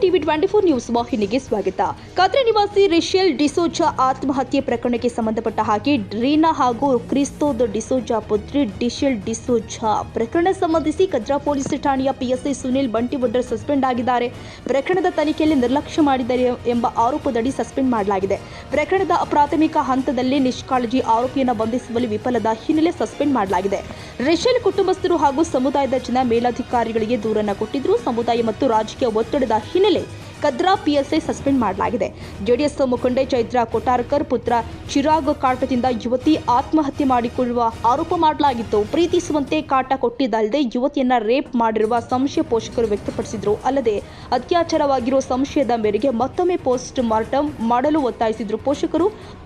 TV 24 news ವಾಹಿನಿಗೆ ಸ್ವಾಗತ. ಕದ್ರೆ ನಿವಾಸಿ ರಿಷೆಲ್ ಡಿಸೋಜಾ ಆತ್ಮಹತ್ಯೆ ಪ್ರಕರಣಕ್ಕೆ ಸಂಬಂಧಪಟ್ಟ ಹಾಗೆ ರೀನಾ ಹಾಗೂ ಕ್ರಿಸ್ತೋದ ಡಿಸೋಜಾ ಪುತ್ರಿ ಡಿಶೆಲ್ ಡಿಸೋಜಾ ಪ್ರಕರಣ ಸಂಬಂಧಿಸಿ ಕದ್ರಾ ಪೊಲೀಸ್ ಠಾಣೆಯ ಪಿಎಸ್ಐ ಸುನಿಲ್ ಬಂಟಿವಡ್ಡರ್ ಸಸ್ಪೆಂಡ್ ಆಗಿದ್ದಾರೆ. ಪ್ರಕರಣದ ತನಿಖೆಯಲ್ಲಿ ನಿರ್ಲಕ್ಷ್ಯ ಮಾಡಿದ್ದಾರೆ ಎಂಬ ಆರೋಪದಡಿ ಸಸ್ಪೆಂಡ್ ಮಾಡಲಾಗಿದೆ. ಪ್ರಕರಣದ ಪ್ರಾಥಮಿಕ ಹಂತದಲ್ಲಿ ನಿಷ್ಕಾಳಜಿ ಆರೋಪಿಯನ್ನು ಬಂಧಿಸುವಲ್ಲಿ ವಿಫಲದ ಹಿನ್ನೆಲೆ ಸಸ್ಪೆಂಡ್ ಮಾಡಲಾಗಿದೆ. ರಿಷೆಲ್ ಕುಟುಂಬಸ್ಥರು ಹಾಗೂ ಸಮುದಾಯದ ಜನ ಮೇಲಧಿಕಾರಿಗಳಿಗೆ ದೂರನ್ನು ಕೊಟ್ಟಿದ್ರು. ಸಮುದಾಯ ಮತ್ತು ರಾಜಕೀಯ ಒತ್ತಡದ ಹಿನ್ನೆಲೆ ಕದ್ರಾ ಪಿಎಸ್ಐ ಸಸ್ಪೆಂಡ್ ಮಾಡಲಾಗಿದೆ. ಜೆಡಿಎಸ್ ಮುಖಂಡೆ ಚೈತ್ರಾ ಕೊಟಾರ್ಕರ್ ಪುತ್ರ ಚಿರಾಗ್ ಕಾಟದಿಂದ ಯುವತಿ ಆತ್ಮಹತ್ಯೆ ಮಾಡಿಕೊಳ್ಳುವ ಆರೋಪ ಮಾಡಲಾಗಿತ್ತು. ಪ್ರೀತಿಸುವಂತೆ ಕಾಟ ಕೊಟ್ಟಿದ್ದಲ್ಲದೆ ಯುವತಿಯನ್ನ ರೇಪ್ ಮಾಡಿರುವ ಸಂಶಯ ಪೋಷಕರು ವ್ಯಕ್ತಪಡಿಸಿದ್ರು. ಅಲ್ಲದೆ ಅತ್ಯಾಚಾರವಾಗಿರುವ ಸಂಶಯದ ಮೇರೆಗೆ ಮತ್ತೊಮ್ಮೆ ಪೋಸ್ಟ್ ಮಾರ್ಟಂ ಮಾಡಲು ಒತ್ತಾಯಿಸಿದ್ರು.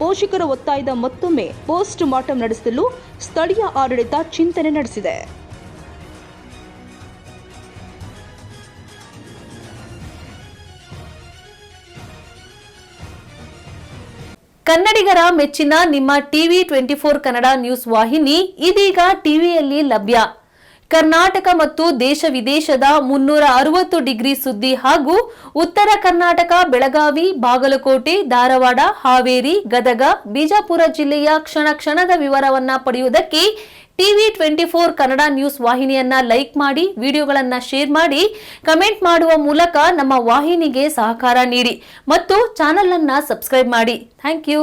ಪೋಷಕರ ಒತ್ತಾಯದ ಮತ್ತೊಮ್ಮೆ ಪೋಸ್ಟ್ ಮಾರ್ಟಂ ನಡೆಸಲು ಸ್ಥಳೀಯ ಆಡಳಿತ ಚಿಂತನೆ ನಡೆಸಿದೆ. ಕನ್ನಡಿಗರ ಮೆಚ್ಚಿನ ನಿಮ್ಮ ಟಿವಿ 24 ಕನ್ನಡ ನ್ಯೂಸ್ ವಾಹಿನಿ ಇದೀಗ ಟಿವಿಯಲ್ಲಿ ಲಭ್ಯ. ಕರ್ನಾಟಕ ಮತ್ತು ದೇಶ ವಿದೇಶದ 360 ಡಿಗ್ರಿ ಸುದ್ದಿ ಹಾಗೂ ಉತ್ತರ ಕರ್ನಾಟಕ, ಬೆಳಗಾವಿ, ಬಾಗಲಕೋಟೆ, ಧಾರವಾಡ, ಹಾವೇರಿ, ಗದಗ, ಬಿಜಾಪುರ ಜಿಲ್ಲೆಯ ಕ್ಷಣ ಕ್ಷಣದ ವಿವರವನ್ನ ಪಡೆಯುವುದಕ್ಕೆ ಟಿವಿ 24 ಕನ್ನಡ ನ್ಯೂಸ್ ವಾಹಿನಿಯನ್ನ ಲೈಕ್ ಮಾಡಿ, ವಿಡಿಯೋಗಳನ್ನ ಶೇರ್ ಮಾಡಿ, ಕಮೆಂಟ್ ಮಾಡುವ ಮೂಲಕ ನಮ್ಮ ವಾಹಿನಿಗೆ ಸಹಕಾರ ನೀಡಿ ಮತ್ತು ಚಾನೆಲ್ ಅನ್ನ ಸಬ್ಸ್ಕ್ರೈಬ್ ಮಾಡಿ. Thank you.